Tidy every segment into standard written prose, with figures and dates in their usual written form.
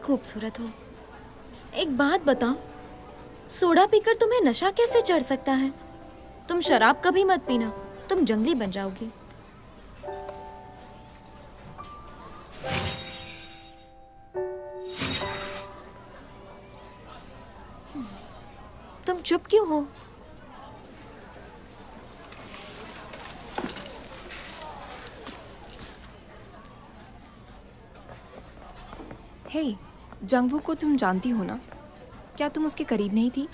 खूबसूरत हो। एक बात बताओ, सोडा पीकर तुम्हें नशा कैसे चढ़ सकता है? तुम शराब कभी मत पीना, तुम जंगली बन जाओगी। तुम चुप क्यों हो? हे, जंगवू को तुम जानती हो ना? क्या तुम उसके करीब नहीं थी,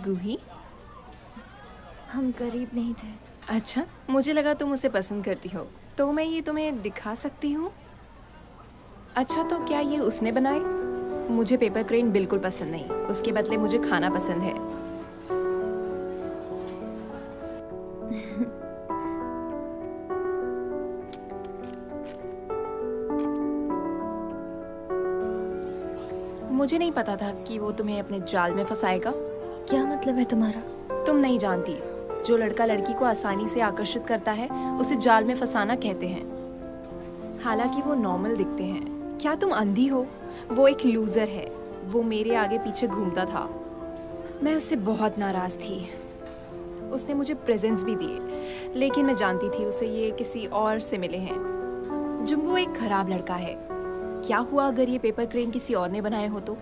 गूही? हम करीब नहीं थे। अच्छा, मुझे लगा तुम उसे पसंद करती हो, तो मैं ये तुम्हें दिखा सकती हूँ। अच्छा, तो क्या ये उसने बनाए? मुझे पेपर क्रेन बिल्कुल पसंद नहीं, उसके बदले मुझे खाना पसंद है। मुझे नहीं पता था कि वो तुम्हें अपने जाल में फंसाएगा। क्या मतलब है तुम्हारा? तुम नहीं जानती, जो लड़का लड़की को आसानी से आकर्षित करता है उसे जाल में फंसाना कहते हैं। हालांकि वो नॉर्मल दिखते हैं। क्या तुम अंधी हो? वो एक लूजर है। वो मेरे आगे पीछे घूमता था। मैं उससे बहुत नाराज थी। उसने मुझे प्रेजेंट्स भी दिए, लेकिन मैं जानती थी उसे ये किसी और से मिले हैं। जुंगू एक खराब लड़का है। क्या हुआ अगर ये पेपर क्रेन किसी और ने बनाए हो तो?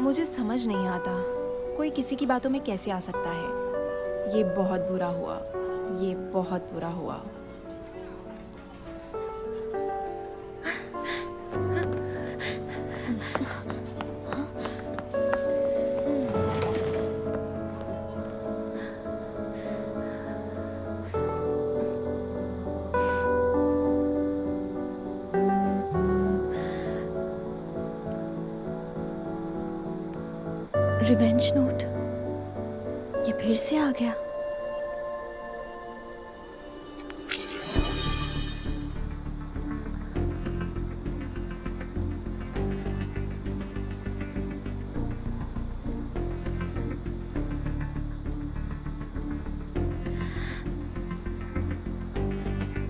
मुझे समझ नहीं आता, कोई किसी की बातों में कैसे आ सकता है। ये बहुत बुरा हुआ, ये बहुत बुरा हुआ। रिवेंज नोट, ये फिर से आ गया।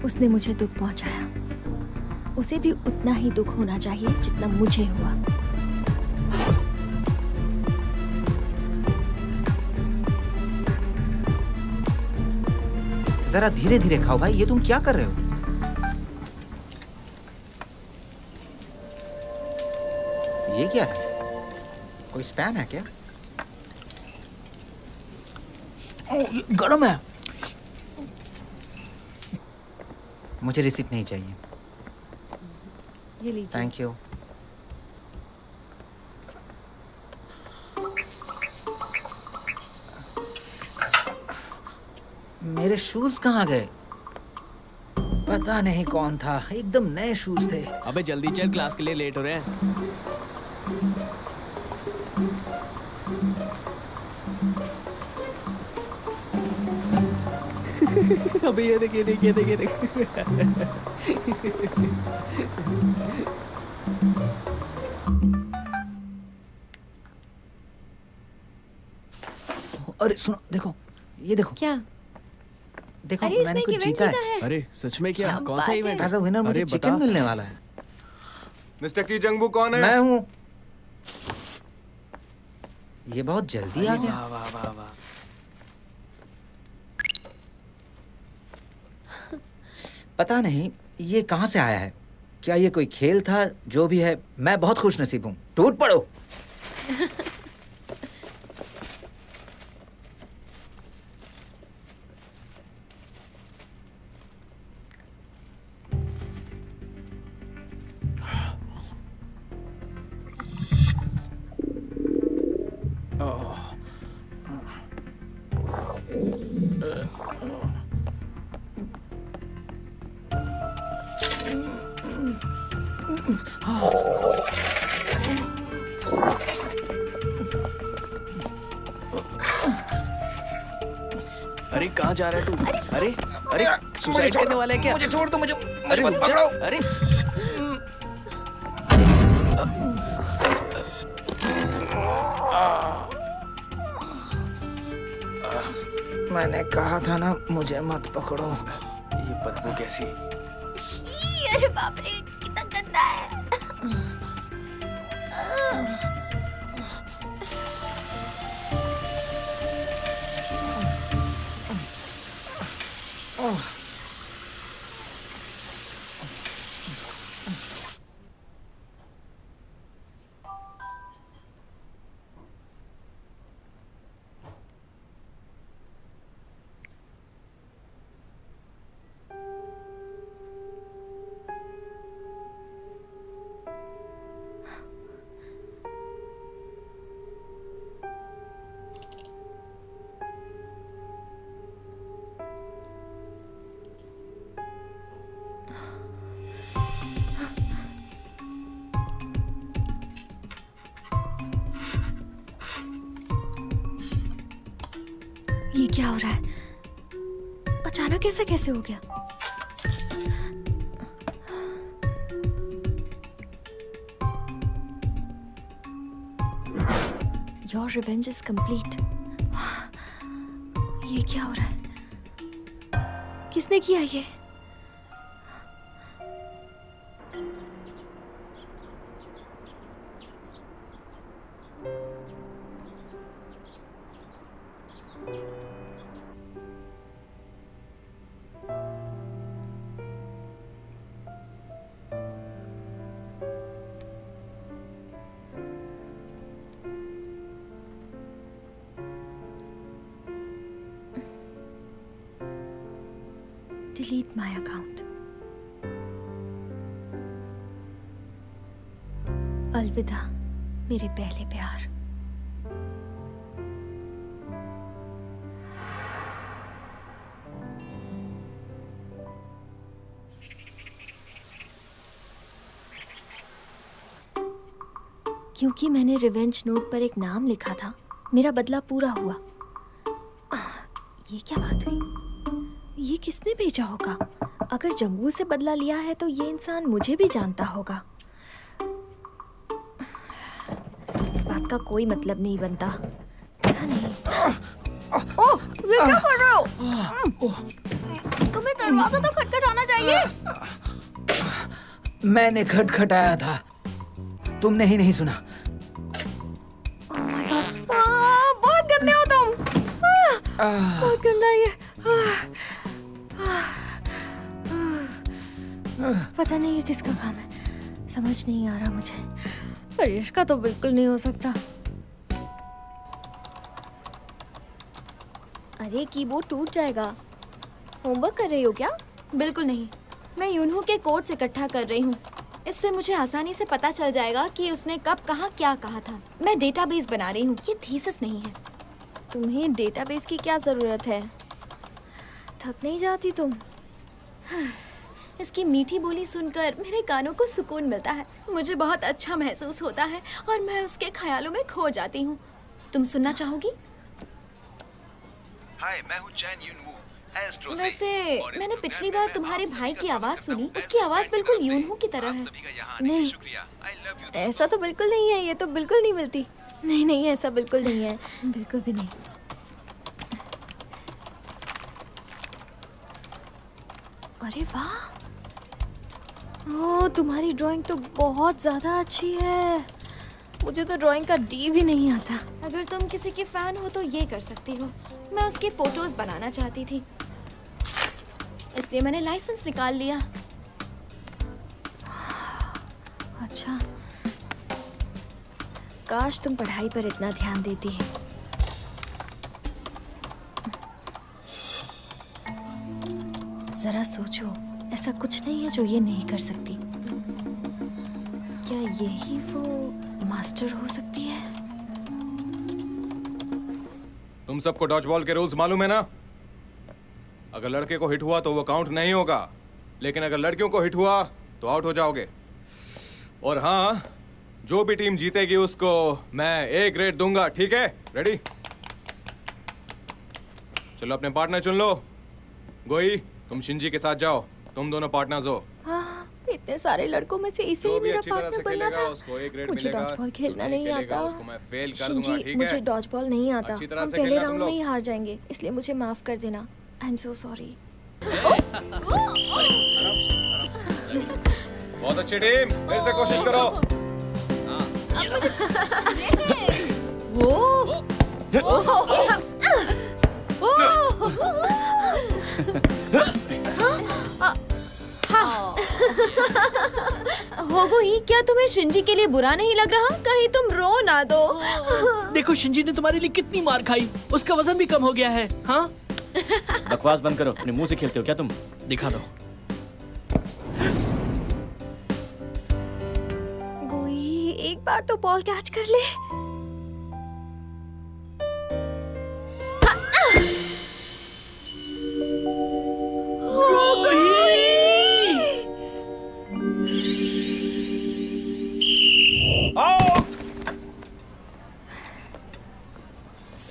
उसने मुझे दुख पहुंचाया, उसे भी उतना ही दुख होना चाहिए जितना मुझे हुआ। जरा धीरे धीरे खाओ भाई, ये तुम क्या कर रहे हो? ये क्या है? कोई स्पैम है क्या? ये गरम है। मुझे रिसिप्ट नहीं चाहिए। ये लीजिए। Thank you. मेरे शूज कहाँ गए? पता नहीं कौन था, एकदम नए शूज थे। अबे जल्दी चल, क्लास के लिए लेट हो रहे हैं। अबे ये देख, ये देख, ये देख, ये देख। अरे सुनो, देखो, ये देखो। क्या? देखो, अरे मैंने इसने कुछ इवेंट जीता जीता है। है। अरे सच में? क्या? क्या कौन सा बात इवेंट? है? एज अ विनर मुझे अरे चिकन बता। मिलने वाला है। मिस्टर की जंगवू कौन है? मैं हूँ। ये बहुत जल्दी आ गया। वाह वाह वाह वाह। पता नहीं ये कहाँ से आया है। क्या ये कोई खेल था? जो भी है, मैं बहुत खुशनसीब हूँ। टूट पड़ो। अरे कहाँ जा रहा है तू? अरे अरे सुसाइड करने वाला है क्या? मुझे छोड़ दो, मुझे अरे मत रुक जा। पकड़ो। अरे मैंने कहा था ना, मुझे मत पकड़ो। ये बदबू कैसी? अरे बाप रे, कितना गंदा है। क्या हो रहा है? अचानक ऐसा कैसे हो गया? Your revenge is complete. ये क्या हो रहा है? किसने किया ये? Delete my account. अलविदा मेरे पहले प्यार। क्योंकि मैंने रिवेंज नोट पर एक नाम लिखा था, मेरा बदला पूरा हुआ। ये क्या बात हुई? ये किसने भेजा होगा? अगर जंगू से बदला लिया है तो ये इंसान मुझे भी जानता होगा। इस बात का कोई मतलब नहीं बनता। क्या नहीं? ओह, ये क्या कर रहे हो? तुम्हें दरवाजा तो खटखटाना चाहिए। मैंने खटखटाया था, तुमने ही नहीं सुना। Oh my God! बहुत गंदे हो तुम। बहुत गंदा ये। पता नहीं ये किसका काम है, समझ नहीं आ रहा मुझे। हरीश का तो बिल्कुल नहीं हो सकता। अरे कीबोर्ड टूट जाएगा। होमवर्क कर रही हो क्या? बिल्कुल नहीं, मैं यूनहू के कोड्स इकट्ठा कर रही हूँ। इससे मुझे आसानी से पता चल जाएगा कि उसने कब कहाँ क्या कहा था। मैं डेटाबेस बना रही हूँ, ये थीसिस नहीं है। तुम्हें डेटाबेस की क्या जरूरत है? थक नहीं जाती तुम? इसकी मीठी बोली सुनकर मेरे कानों को सुकून मिलता है। मुझे बहुत अच्छा महसूस होता है और मैं उसके ख्यालों में खो जाती हूँ। तुम सुनना चाहोगी? हाय, मैं हूँ चैन यूनवू, एस्ट्रो से। वैसे और इस मैंने प्रोग्राम पिछली में बार मैं तुम्हारे आप सभी भाई का की स्वागत आवाज करता सुनी, हूँ। उसकी आवाज बेस्ट बिल्कुल फ्रेंड की तरफ यूनहू की तरह से। है। आप सभी का यहाँ आने के लिए नहीं, शुक्रिया। I love you, ऐसा तो बिल्कुल नहीं है। ये तो बिल्कुल नहीं मिलती। नहीं नहीं, ऐसा बिल्कुल नहीं है, बिल्कुल भी नहीं। अरे वाह, ओह तुम्हारी ड्राइंग तो बहुत ज्यादा अच्छी है। मुझे तो ड्राइंग का डी भी नहीं आता। अगर तुम किसी की फैन हो तो ये कर सकती हो। मैं उसकी फोटोज बनाना चाहती थी, इसलिए मैंने लाइसेंस निकाल लिया। अच्छा, काश तुम पढ़ाई पर इतना ध्यान देती। जरा सोचो, ऐसा कुछ नहीं है जो ये नहीं कर सकती। क्या यही वो मास्टर हो सकती है? तुम सबको डॉजबॉल के रूल्स मालूम है ना? अगर लड़के को हिट हुआ तो वो काउंट नहीं होगा, लेकिन अगर लड़कियों को हिट हुआ तो आउट हो जाओगे। और हाँ, जो भी टीम जीतेगी उसको मैं A ग्रेड दूंगा, ठीक है? रेडी? चलो अपने पार्टनर चुन लो। गोई, तुम शिंजी के साथ जाओ, तुम दोनों पार्टनर्स हो। हाँ, इतने सारे लड़कों में से इसे ही जो भी मेरा अच्छी तरह से पार्टनर बनना खेलेगा था। उसको A ग्रेड मुझे मिलेगा। डॉजबॉल खेलना जो नहीं खेलेगा आता। उसको मैं फेल कर दूंगा, शिंजी, ठीक मुझे है? डॉजबॉल नहीं आता। अच्छी तरह हम से पहले खेलना तुम राउंड में ही लोग। हार जाएंगे, इसलिए मुझे माफ कर देना। I am so sorry. बहुत अच्छी टीम, फिर से कोशिश करो। होगोई, क्या तुम्हें शिंजी के लिए बुरा नहीं लग रहा? कहीं तुम रो ना दो। देखो शिंजी ने तुम्हारे लिए कितनी मार खाई, उसका वजन भी कम हो गया है। हाँ, बकवास बंद करो, अपने मुंह से खेलते हो क्या तुम? दिखा दो। गोई, एक बार तो बॉल कैच कर ले।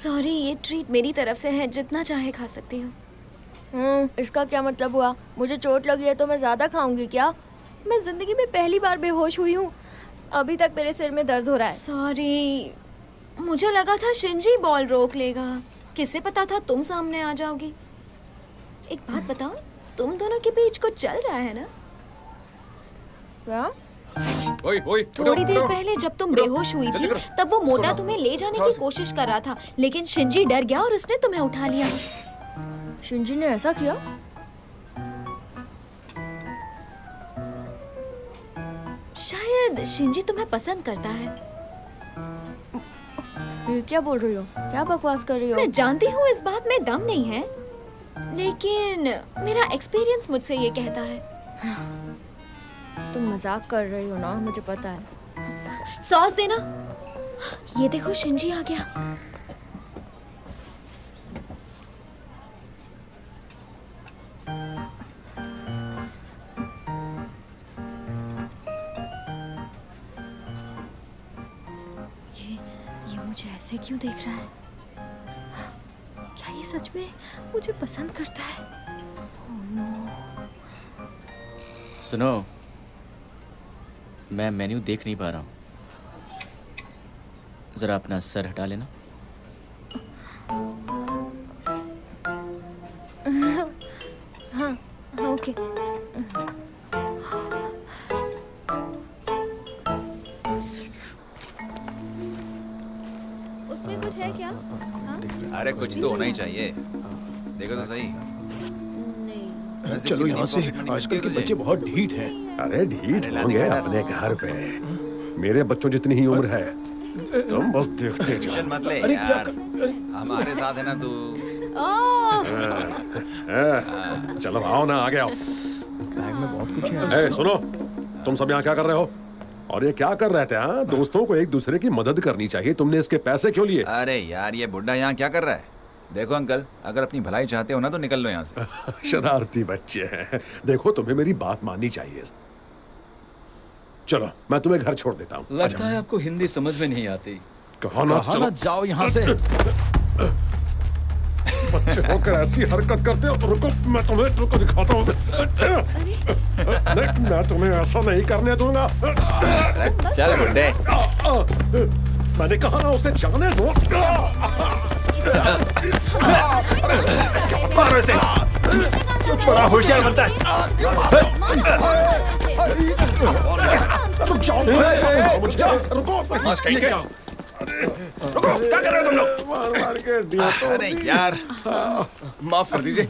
सॉरी, ये ट्रीट मेरी तरफ से है, जितना चाहे खा सकती हूँ। इसका क्या मतलब हुआ? मुझे चोट लगी है तो मैं ज्यादा खाऊंगी क्या? मैं जिंदगी में पहली बार बेहोश हुई हूँ। अभी तक मेरे सिर में दर्द हो रहा है। सॉरी, मुझे लगा था शिंजी बॉल रोक लेगा। किसे पता था तुम सामने आ जाओगी। एक बात बताओ, तुम दोनों के बीच कुछ चल रहा है ना? क्या? ओए ओए, थोड़ी देर पहले जब तुम बेहोश हुई थी, तब वो मोटा तुम्हें ले जाने की कोशिश कर रहा था, लेकिन शिंजी डर गया और उसने तुम्हें उठा लिया। शिंजी ने ऐसा किया? शायद शिंजी तुम्हें पसंद करता है। ये क्या बोल रही हो? क्या बकवास कर रही हो? मैं जानती हूँ इस बात में दम नहीं है, लेकिन मेरा एक्सपीरियंस मुझसे ये कहता है। तुम मजाक कर रही हो ना, मुझे पता है। सॉस देना। ये देखो शिंजी आ गया। ये मुझे ऐसे क्यों देख रहा है? क्या ये सच में मुझे पसंद करता है? Oh no. सुनो, मैं मेन्यू देख नहीं पा रहा हूँ, जरा अपना सर हटा लेना। हाँ, ओके। उसमें कुछ है क्या? अरे कुछ तो होना ही चाहिए, देखो तो सही। चलो यहाँ से, आजकल के बच्चे बहुत ढीठ हैं। अरे ढीठ होंगे अपने घर पे, मेरे बच्चों जितनी ही उम्र है। तुम बस देखते जाओ। टेंशन मत ले यार, हमारे साथ है ना तू। चलो आओ ना, आगे आओ। बैग में बहुत कुछ है। सुनो, तुम सब यहाँ क्या कर रहे हो? और ये क्या कर रहे थे? हाँ, दोस्तों को एक दूसरे की मदद करनी चाहिए। तुमने इसके पैसे क्यों लिए? अरे यार, ये बुड्ढा यहाँ क्या कर रहा है? देखो अंकल, अगर अपनी भलाई चाहते हो ना तो निकल लो यहाँ से। शरारती बच्चे हैं। देखो, तुम्हें मेरी बात माननी चाहिए। चलो, मैं तुम्हें घर छोड़ देता हूँ। लगता है आपको हिंदी समझ में नहीं आती। कहा ना, चलो जाओ यहाँ से। बच्चे होकर ऐसी हरकत करते हो। रुको, मैं तुम्हें रुको दिखाता हूँ। नहीं, मैं तुम्हें ऐसा नहीं करने दूंगा। चल बुड्ढे। मैंने कहा ना, उसे जाने दो। मारो इसे। बड़ा होशियार बनता है। रुको, रुको, क्या कर रहे हो तुम लोग? मार मार के दिया तो। अरे यार, माफ कर दीजिए।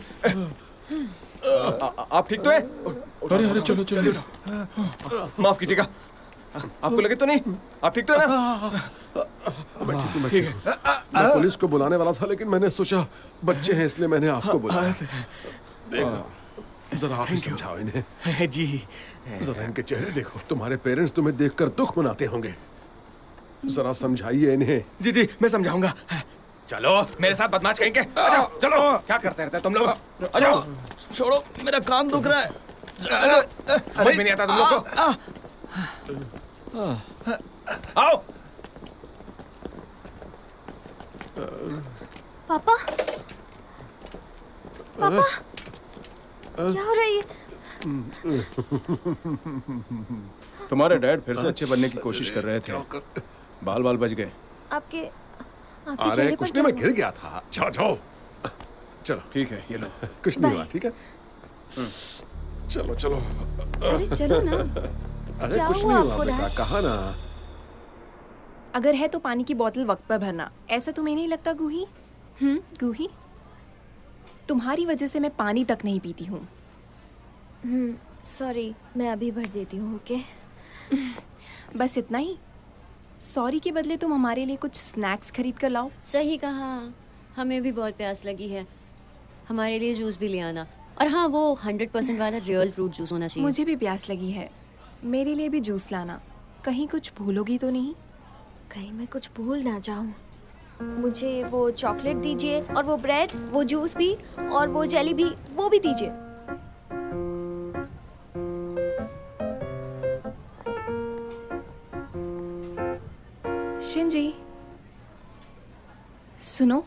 आप ठीक तो हैं? अरे अरे, चलो चलो। माफ कीजिएगा। आपको लगे तो नहीं? आप ठीक तो है ना? ठीक है। मैं पुलिस को बुलाने वाला था, लेकिन मैंने सोचा बच्चे हैं इसलिए मैंने आपको बुलाया। देखो, जरा आप ही समझाओ इन्हें। जी। जरा इनके चेहरे देखो। तुम्हारे पेरेंट्स तुम्हें देखकर दुख मनाते होंगे। जरा समझाइए इन्हें। जी जी, मैं समझाऊंगा। चलो मेरे साथ बदमाश कहेंगे। चलो, क्या करते रहते तुम लोग? अच्छा, छोड़ो, मेरा कान दुख रहा है। समझ में नहीं आता तुम लोग को। आओ। पापा, पापा, क्या हो रहा है ये? तुम्हारे डैड फिर से अच्छे बनने की कोशिश कर रहे थे। बाल बाल बच गए। आपके अरे चेहरे पर कुछ क्या नहीं, मैं हुआ? गिर गया था। जाओ जाओ, चलो। ठीक है, ये लो। कुछ नहीं हुआ, ठीक है। चलो चलो। अरे चलो ना। अरे क्या कुछ हुआ नहीं हुआ आपको बेटा, डैड? कहा ना। अगर है तो पानी की बोतल वक्त पर भरना। ऐसा तुम्हें नहीं लगता गूही? गूही, तुम्हारी वजह से मैं पानी तक नहीं पीती हूँ। सॉरी, मैं अभी भर देती हूँ। ओके। बस इतना ही? सॉरी के बदले तुम हमारे लिए कुछ स्नैक्स खरीद कर लाओ। सही कहा, हमें भी बहुत प्यास लगी है। हमारे लिए जूस भी ले आना। और हाँ, वो 100% वाला रियल फ्रूट जूस होना चाहिए। मुझे भी प्यास लगी है, मेरे लिए भी जूस लाना। कहीं कुछ भूलोगी तो नहीं? कहीं मैं कुछ भूल ना जाऊं। मुझे वो चॉकलेट दीजिए, और वो ब्रेड, वो जूस भी, और वो जेली भी, वो भी दीजिए। शिंजी, सुनो,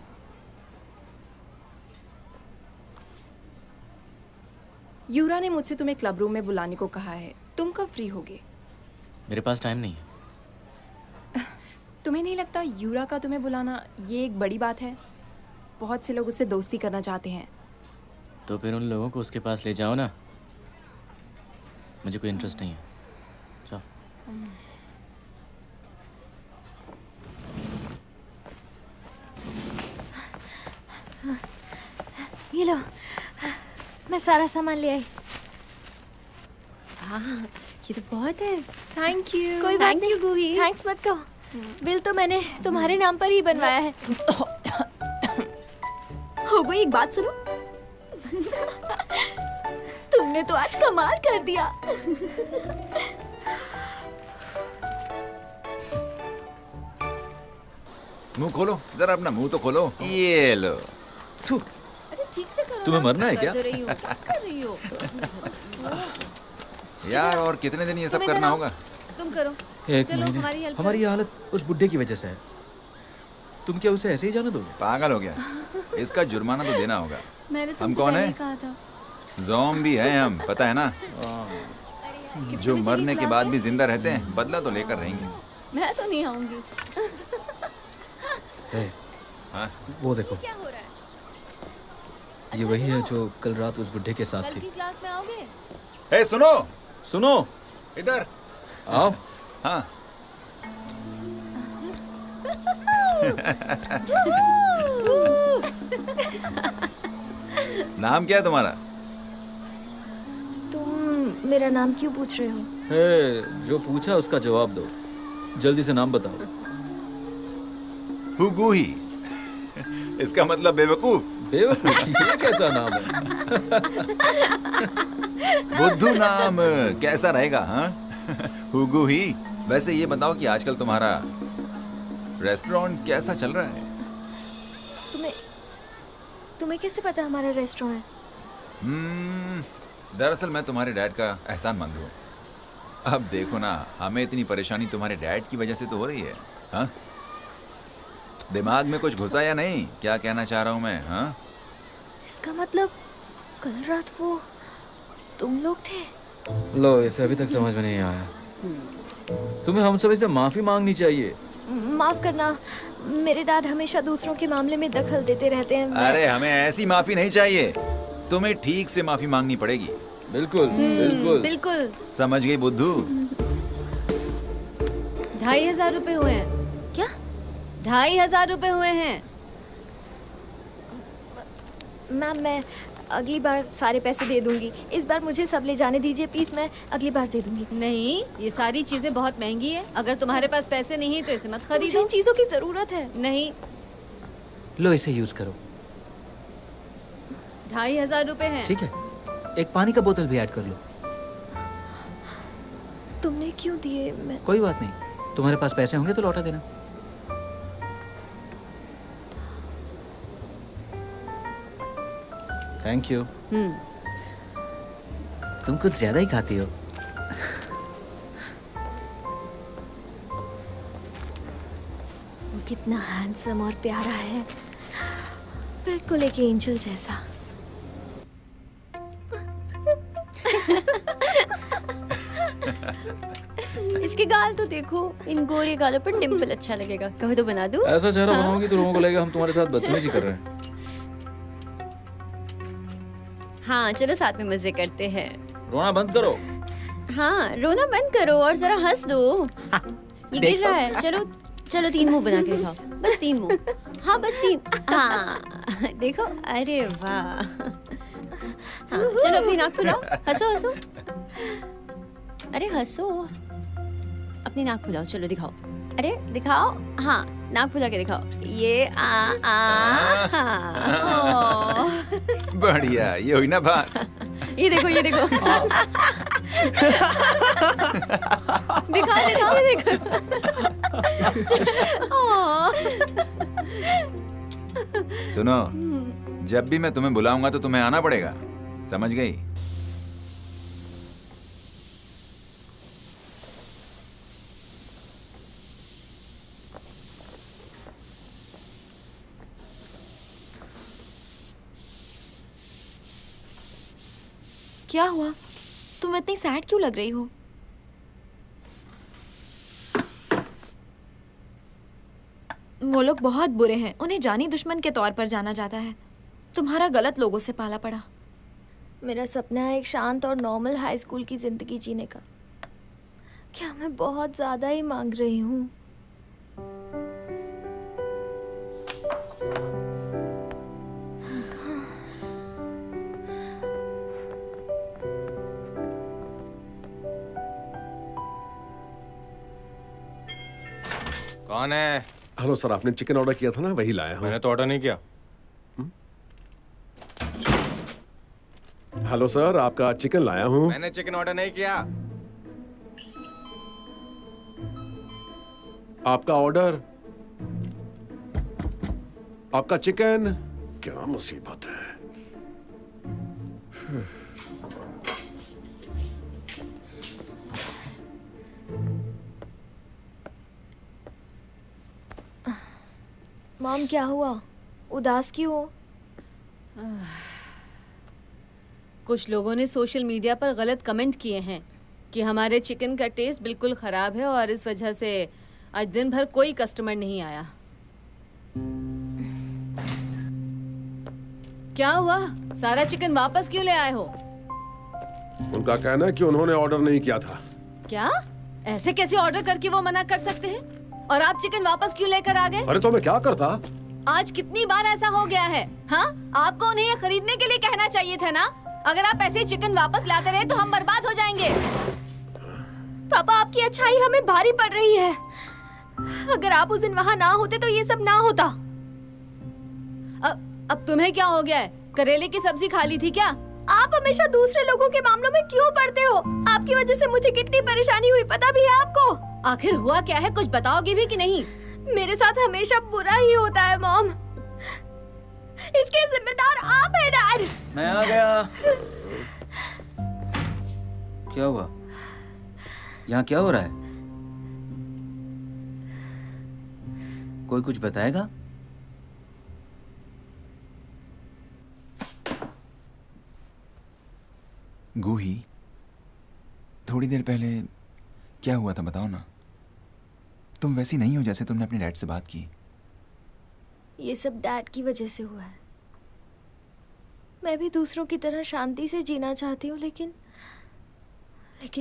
यूरा ने मुझसे तुम्हें क्लब रूम में बुलाने को कहा है। तुम कब फ्री होगे? मेरे पास टाइम नहीं है। तुम्हें नहीं लगता यूरा का तुम्हें बुलाना ये एक बड़ी बात है? बहुत से लोग उससे दोस्ती करना चाहते हैं। तो फिर उन लोगों को उसके पास ले जाओ ना। मुझे कोई इंटरेस्ट नहीं है। जाओ। ये लो, मैं सारा सामान ले आई। हाँ, ये तो बहुत है। Thank you. कोई बात नहीं, थैंक्स मत कहो। बिल तो मैंने तुम्हारे नाम पर ही बनवाया है। हो गई, एक बात सुनो। तुमने तो आज कमाल कर दिया। मुंह खोलो जरा, अपना मुंह तो खोलो। ये लो। अरे ठीक से करो। तुम्हें मरना है क्या? कर रही हो, कर रही हो। यार और कितने दिन ये सब करना होगा? तुम करो। एक चलो, महीने। हमारी हेल्प हमारी ये हालत उस बुड्ढे की वजह से है। तुम क्या उसे ऐसे ही जाने दोगे? पागल हो गया, इसका जुर्माना तो देना होगा। मैंने हम तुमसे कौन पहले है? ही कहा था। ज़ॉम्बी हैं हम, पता है ना? जो मरने के बाद भी जिंदा रहते हैं, बदला तो लेकर रहेंगे। मैं तो नहीं आऊंगी। हाँ? वो देखो, ये वही है जो कल रात उस बुड्ढे के साथ कल थी। की क्लास में आओगे? ए, सुनो सुनो, इधर आओ। हाँ। नाम क्या है तुम्हारा? तुम मेरा नाम क्यों पूछ रहे हो? हे, जो पूछा उसका जवाब दो। जल्दी से नाम बताओ। हुगूही। इसका मतलब बेवकूफ। बेवकूफ, ये कैसा नाम है? बुद्धू नाम कैसा रहेगा? हाँ, हुगूही। वैसे ये बताओ कि आजकल तुम्हारा रेस्टोरेंट कैसा चल रहा है? तुम्हें कैसे पता हमारा रेस्टोरेंट है? दरअसल मैं तुम्हारे डैड का एहसानमंद हूँ। अब देखो ना, हमें इतनी परेशानी तुम्हारे डैड की वजह से तो हो रही है। हाँ, दिमाग में कुछ घुसा या नहीं? क्या कहना चाह रहा हूँ मैं? हाँ, इसका मतलब कल रात वो तुम लोग थे? लो, इसे अभी तक समझ में नहीं आया। तुम्हें हम सभी से माफी मांगनी चाहिए। माफ करना, मेरे डैड हमेशा दूसरों के मामले में दखल देते रहते हैं। अरे हमें ऐसी माफी नहीं चाहिए, तुम्हें ठीक से माफी मांगनी पड़ेगी। बिल्कुल बिल्कुल बिल्कुल। समझ गई बुद्धू? 2500 रुपए हुए हैं। क्या? 2500 रुपए हुए हैं। मैम, मैं अगली बार सारे पैसे दे दूंगी। इस बार मुझे सब ले जाने दीजिए प्लीज, मैं अगली बार दे दूंगी। नहीं, ये सारी चीजें बहुत महंगी है। अगर तुम्हारे पास पैसे नहीं है तो इसे मत मुझे खरीदो। इन चीजों की जरूरत है। नहीं, लो, इसे यूज करो। 2500 रुपए हैं। ठीक है, एक पानी का बोतल भी ऐड कर लो। तुमने क्यों दिए? मैं कोई बात नहीं, तुम्हारे पास पैसे होंगे तो लौटा देना। Thank you. तुम कुछ ज्यादा ही खाती हो। वो कितना हैंडसम और प्यारा है, बिल्कुल एक एंजल जैसा। इसके गाल तो देखो, इन गोरे गालों पर डिम्पल अच्छा लगेगा। कहो तो बना दूं? ऐसा चेहरा बनाओगी तो लोगों को लगेगा हम तुम्हारे साथ बदतमीजी कर रहे हैं। हाँ, चलो साथ में मजे करते हैं। रोना बंद करो। हाँ, रोना बंद करो और जरा हंस दो। ये गिर रहा है। चलो चलो, 3 मुंह बना के दिखाओ। बस 3 मुंह। हाँ, बस 3। हाँ, देखो। अरे वाह। हाँ, चलो अपनी नाक खुलाओ। हंसो हंसो। अरे हंसो, अपनी नाक खुलाओ। चलो दिखाओ। अरे दिखाओ। हाँ, नाक खुला के दिखाओ। ये बढ़िया, ये हुई ना बात। ये देखो, ये देखो। दिखाओ दिखाओ, ये देखो। सुनो, जब भी मैं तुम्हें बुलाऊंगा तो तुम्हें आना पड़ेगा, समझ गई? क्या हुआ? तुम इतनी सैड क्यों लग रही हो? वो लोग बहुत बुरे हैं, उन्हें जानी दुश्मन के तौर पर जाना जाता है। तुम्हारा गलत लोगों से पाला पड़ा। मेरा सपना है एक शांत और नॉर्मल हाई स्कूल की जिंदगी जीने का। क्या मैं बहुत ज्यादा ही मांग रही हूँ? कौन है? हेलो सर, आपने चिकन ऑर्डर किया था ना, वही लाया हूँ। मैंने तो ऑर्डर नहीं किया। हेलो सर, आपका चिकन लाया हूँ। मैंने चिकन ऑर्डर नहीं किया। आपका ऑर्डर, आपका चिकन। क्या मुसीबत है। मॉम, क्या हुआ? उदास क्यों हो? कुछ लोगों ने सोशल मीडिया पर गलत कमेंट किए हैं कि हमारे चिकन का टेस्ट बिल्कुल खराब है और इस वजह से आज दिन भर कोई कस्टमर नहीं आया। क्या हुआ? सारा चिकन वापस क्यों ले आए हो? उनका कहना है कि उन्होंने ऑर्डर नहीं किया था। क्या? ऐसे कैसे ऑर्डर करके वो मना कर सकते हैं? और आप चिकन वापस क्यों लेकर आ गए? अरे तो मैं क्या करता? आज कितनी बार ऐसा हो गया है? हाँ, आपको उन्हें ये खरीदने के लिए कहना चाहिए था ना। अगर आप ऐसे चिकन वापस लाते रहे तो हम बर्बाद हो जाएंगे। पापा, आपकी अच्छाई हमें भारी पड़ रही है। अगर आप उस दिन वहाँ ना होते तो ये सब ना होता। अब तुम्हें क्या हो गया है? करेले की सब्जी खा ली थी क्या? आप हमेशा दूसरे लोगों के मामलों में क्यों पड़ते हो? आपकी वजह से मुझे कितनी परेशानी हुई, पता भी है आपको? आखिर हुआ क्या है, कुछ बताओगी भी कि नहीं? मेरे साथ हमेशा बुरा ही होता है मॉम। इसके जिम्मेदार आप हैं डैड। मैं आ गया। क्या हुआ? यहाँ क्या हो रहा है? कोई कुछ बताएगा? गूही, थोड़ी देर पहले क्या हुआ था बताओ ना। तुम वैसी नहीं हो जैसे तुमने अपने डैड से बात की। ये सब डैड की वजह से हुआ है। मैं भी दूसरों की तरह शांति से जीना चाहती हूँ, लेकिन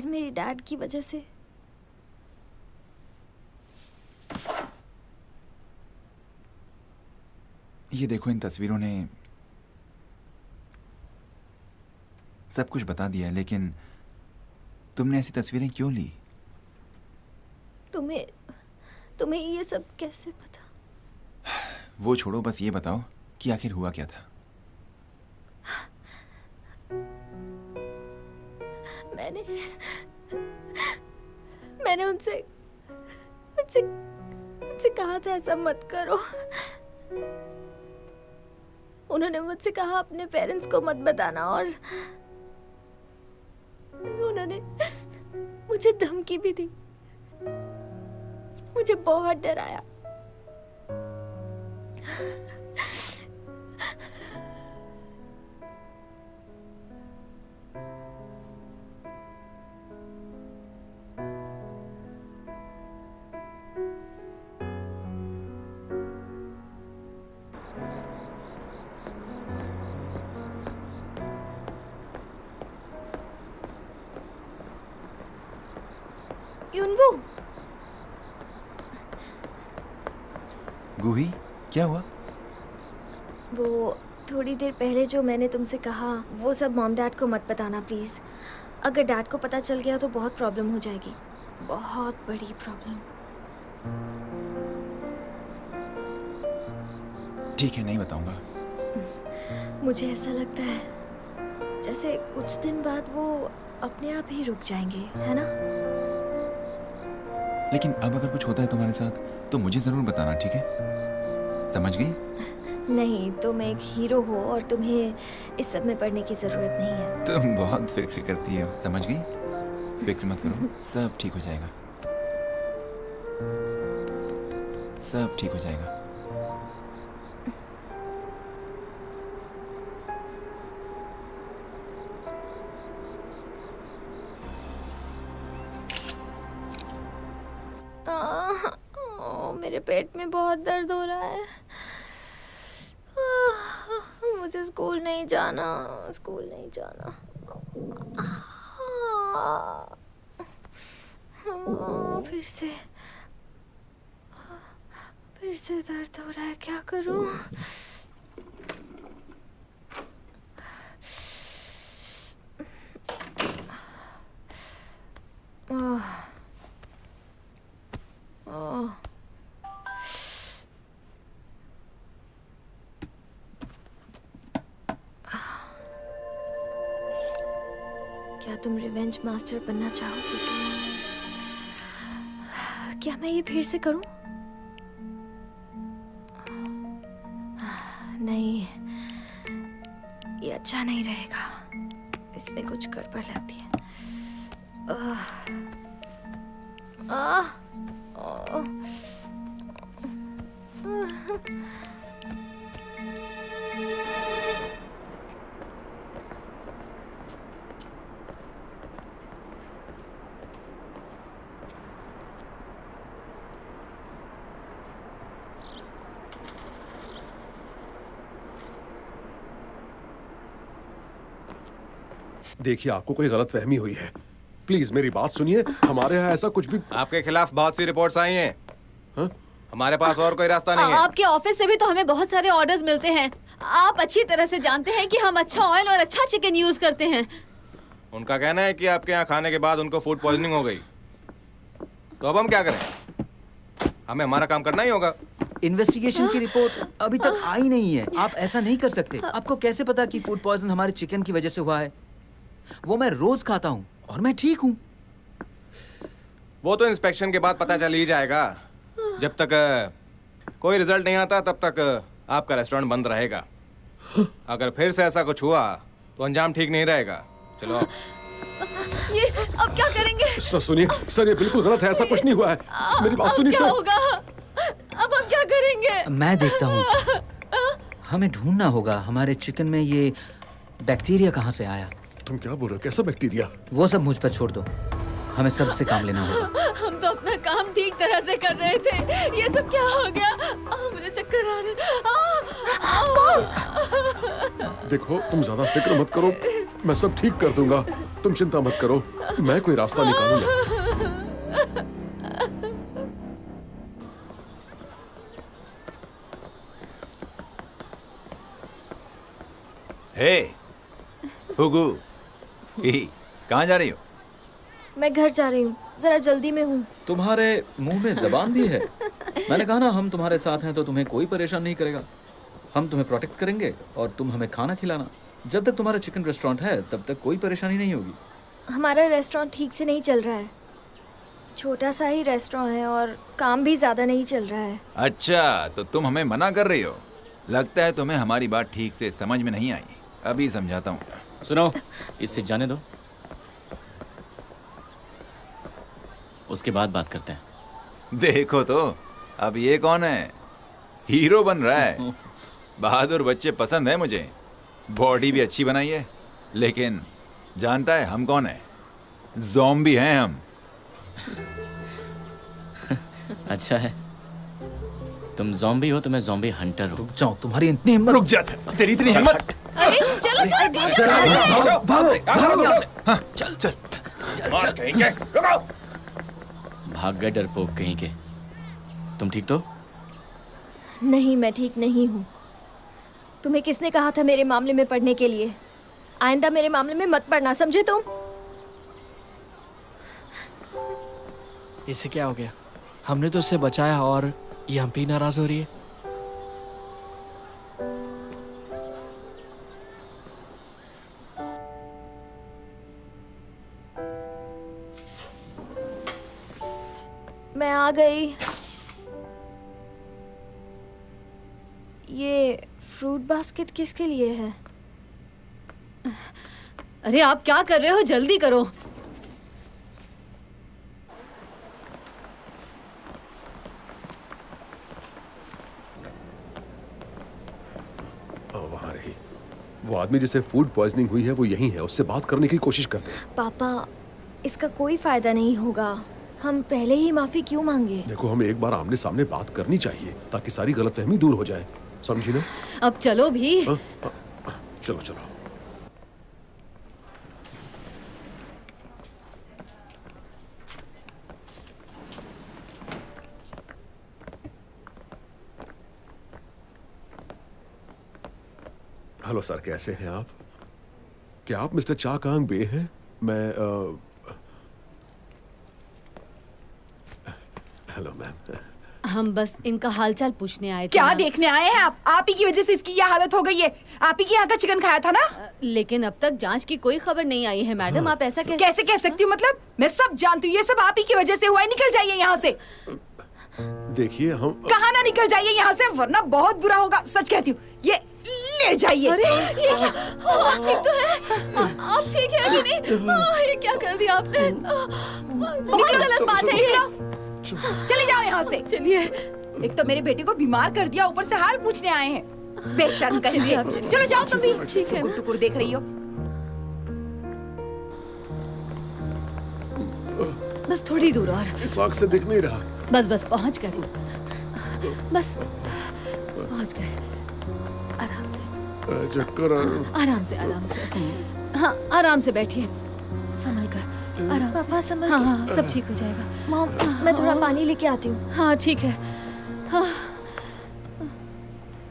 मेरी डैड की वजह से। ये देखो, इन तस्वीरों ने सब कुछ बता दिया, लेकिन तुमने ऐसी तस्वीरें क्यों ली? तुम्हें ये सब कैसे पता? वो छोड़ो, बस ये बताओ कि आखिर हुआ क्या था। मैंने उनसे कहा था ऐसा मत करो। उन्होंने मुझसे कहा अपने पेरेंट्स को मत बताना, और उन्होंने मुझे धमकी भी दी। मुझे बहुत डराया। युनवू, गूही, क्या हुआ? वो थोड़ी देर पहले जो मैंने तुमसे कहा, वो सब मॉम डैड को मत बताना प्लीज। अगर डैड को पता चल गया तो बहुत प्रॉब्लम हो जाएगी, बहुत बड़ी प्रॉब्लम। ठीक है, नहीं बताऊंगा। मुझे ऐसा लगता है जैसे कुछ दिन बाद वो अपने आप ही रुक जाएंगे, है ना? लेकिन अब अगर कुछ होता है तुम्हारे साथ तो मुझे जरूर बताना, ठीक है? समझ गई? नहीं, तुम एक हीरो हो और तुम्हें इस सब में पढ़ने की जरूरत नहीं है। तुम बहुत फिक्र करती हो, समझ गई? फिक्र मत करो, सब ठीक हो जाएगा। सब ठीक हो जाएगा। बहुत दर्द हो रहा है। मुझे स्कूल नहीं जाना, स्कूल नहीं जाना। फिर से दर्द हो रहा है, क्या करूं? क्या तुम रिवेंज मास्टर बनना चाहोगी? क्या मैं ये फिर से करूं? नहीं, ये अच्छा नहीं रहेगा। इसमें कुछ गड़बड़ लगती है। देखिए, आपको कोई गलतफहमी हुई है। प्लीज मेरी बात सुनिए, हमारे यहाँ ऐसा कुछ भी। आपके खिलाफ बहुत सी रिपोर्ट्स आई हैं। हाँ? हमारे पास और कोई रास्ता नहीं है। आपके ऑफिस से भी तो हमें बहुत सारे ऑर्डर्स मिलते हैं। आप अच्छी तरह से जानते हैं कि हम अच्छा ऑयल और अच्छा चिकन यूज करते हैं। उनका कहना है कि आपके यहाँ खाने के बाद उनको फूड पॉइजनिंग हो गई। तो अब हम क्या करें? हमें हमारा काम करना ही होगा। इन्वेस्टिगेशन की रिपोर्ट अभी तक आई नहीं है। आप ऐसा नहीं कर सकते। आपको कैसे पता कि फूड पॉइजन हमारे चिकन की वजह से हुआ है? वो मैं रोज खाता हूँ और मैं ठीक हूँ। वो तो इंस्पेक्शन के बाद पता चल ही जाएगा। जब तक कोई रिजल्ट नहीं आता तब तक आपका रेस्टोरेंट बंद रहेगा। अगर फिर से ऐसा कुछ हुआ तो अंजाम ठीक नहीं रहेगा। चलो। ये अब क्या करेंगे? सर सुनिए, सर ये बिल्कुल गलत है, ऐसा कुछ नहीं हुआ है। मेरी बात सुनिए सर। क्या होगा? अब हम क्या करेंगे? मैं देखता हूँ। हमें ढूंढना होगा हमारे चिकन में ये बैक्टीरिया कहाँ से आया। तुम क्या बोल रहे हो? कैसा बैक्टीरिया? वो सब मुझ पर छोड़ दो, हमें सबसे काम लेना होगा। हम तो अपना काम ठीक तरह से कर रहे थे, ये सब क्या हो गया? मुझे चक्कर आ रहे। देखो, तुम ज्यादा फिक्र मत करो, मैं सब ठीक कर दूंगा। तुम चिंता मत करो, मैं कोई रास्ता निकालूंगा। हे हुगू, कहाँ जा रही हो? मैं घर जा रही हूँ, जरा जल्दी में हूँ। तुम्हारे मुंह में जबान भी है। मैंने कहा ना, हम तुम्हारे साथ हैं तो तुम्हें कोई परेशान नहीं करेगा। हम तुम्हें प्रोटेक्ट करेंगे और तुम हमें खाना खिलाना। जब तक तुम्हारा चिकन रेस्टोरेंट है तब तक कोई परेशानी नहीं होगी। हमारा रेस्टोरेंट ठीक से नहीं चल रहा है। छोटा सा ही रेस्टोरेंट है और काम भी ज्यादा नहीं चल रहा है। अच्छा, तो तुम हमें मना कर रही हो? लगता है तुम्हें हमारी बात ठीक से समझ में नहीं आई। अभी समझाता हूँ। सुनो, इससे जाने दो, उसके बाद बात करते हैं। देखो तो, अब ये कौन है? हीरो बन रहा है। बहादुर बच्चे पसंद है मुझे। बॉडी भी अच्छी बनाई है, लेकिन जानता है हम कौन है? ज़ॉम्बी हैं हम। अच्छा है, तुम ज़ॉम्बी हो तो मैं ज़ॉम्बी हंटर हूँ। रुक जाओ, तुम्हारी इतनी हिम्मत। रुक जा, तेरी इतनी हिम्मत। अरे चलो चलो, भागो यहाँ से। हाँ, चल चल। भाग गए डरपोक कहीं के। तुम ठीक तो? नहीं, मैं ठीक नहीं हूँ। तुम्हें किसने कहा था मेरे मामले में पढ़ने के लिए? आइंदा मेरे मामले में मत पढ़ना, समझे तुम? इसे क्या हो गया? हमने तो उससे बचाया और ये हम पे नाराज हो रही है। मैं आ गई। ये फ्रूट बास्केट किसके लिए है? अरे आप क्या कर रहे हो? जल्दी करो। वहाँ रही। वो आदमी जिसे फूड पॉइजनिंग हुई है वो यहीं है, उससे बात करने की कोशिश करते हैं। पापा, इसका कोई फायदा नहीं होगा। हम पहले ही माफी क्यों मांगे? देखो, हमें एक बार आमने सामने बात करनी चाहिए ताकि सारी गलतफहमी दूर हो जाए, समझी ना? अब चलो भी। चलो चलो। हेलो सर, कैसे हैं आप? क्या आप मिस्टर चा कांग बे हैं? मैं हेलो मैम। हम बस इनका हालचाल पूछने आए थे। क्या देखने आए हैं आप ही की वजह से इसकी यह हालत हो गई है। आप ही के यहाँ का चिकन खाया था ना? लेकिन अब तक जांच की कोई खबर नहीं आई है मैडम। आप ऐसा कैसे कह सकती हूँ? मतलब मैं सब जानती हूँ, ये सब आप ही की वजह से हुआ है। निकल जाइए यहाँ से। देखिए, हम कहाँ ना निकल जाइए यहाँ से, वरना बहुत बुरा होगा। सच कहती हूँ, ये ले जाइए। अरे आप ठीक तो है? आप ठीक है कि नहीं? ये क्या कर दिया आपने? बहुत गलत बात है ये। चले जाओ यहाँ से। चलिए। एक तो मेरे बेटे को बीमार कर दिया, ऊपर से हाल पूछने आए हैं। बेशर्म कहीं के। चलो जाओ तुम भी। ठीक है। टुकुर देख रही हो। बस थोड़ी दूर और। इस आँख से दिख नहीं रहा। बस पहुँच गए। बस पहुँच गए। आराम से। चक्कर आराम से। हाँ, आराम से बैठिए, संभल कर। आराम से। पापा संभल। हाँ, सब ठीक हो जाएगा। मॉम, मैं थोड़ा पानी लेके आती हूँ। हाँ ठीक है। हाँ।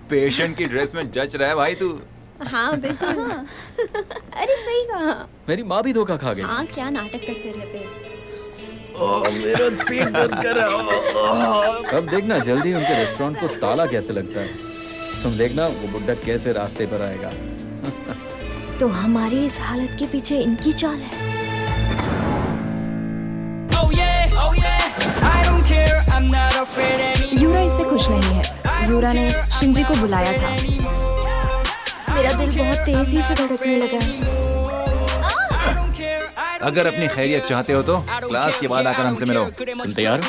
पेशेंट की ड्रेस में जच रहा है भाई तू। हाँ बिल्कुल। हाँ। अरे सही कहा। मेरी माँ भी धोखा खा गई। हाँ, क्या नाटक करते रहते हैं। मेरा पेट दर्द कर रहा है। अब देखना जल्दी उनके रेस्टोरेंट को ताला कैसे लगता है। तुम देखना वो बुड्ढा कैसे रास्ते पर आएगा। तो हमारी इस हालत के पीछे इनकी चाल है। यूरा इससे खुश नहीं है। यूरा ने शिंजी को बुलाया था। मेरा दिल बहुत तेजी से धड़कने लगा है। अगर अपनी खैरियत चाहते हो तो क्लास के बाद आकर हमसे मिलो। तुम तैयार हो?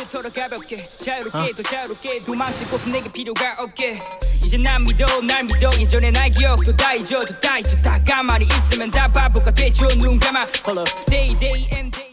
이제 난 믿어 날 믿어 예전의 나의 기억도 다 잊어도 다 가만히 있으면 다 바보가 되죠 눈 감아 Day day and day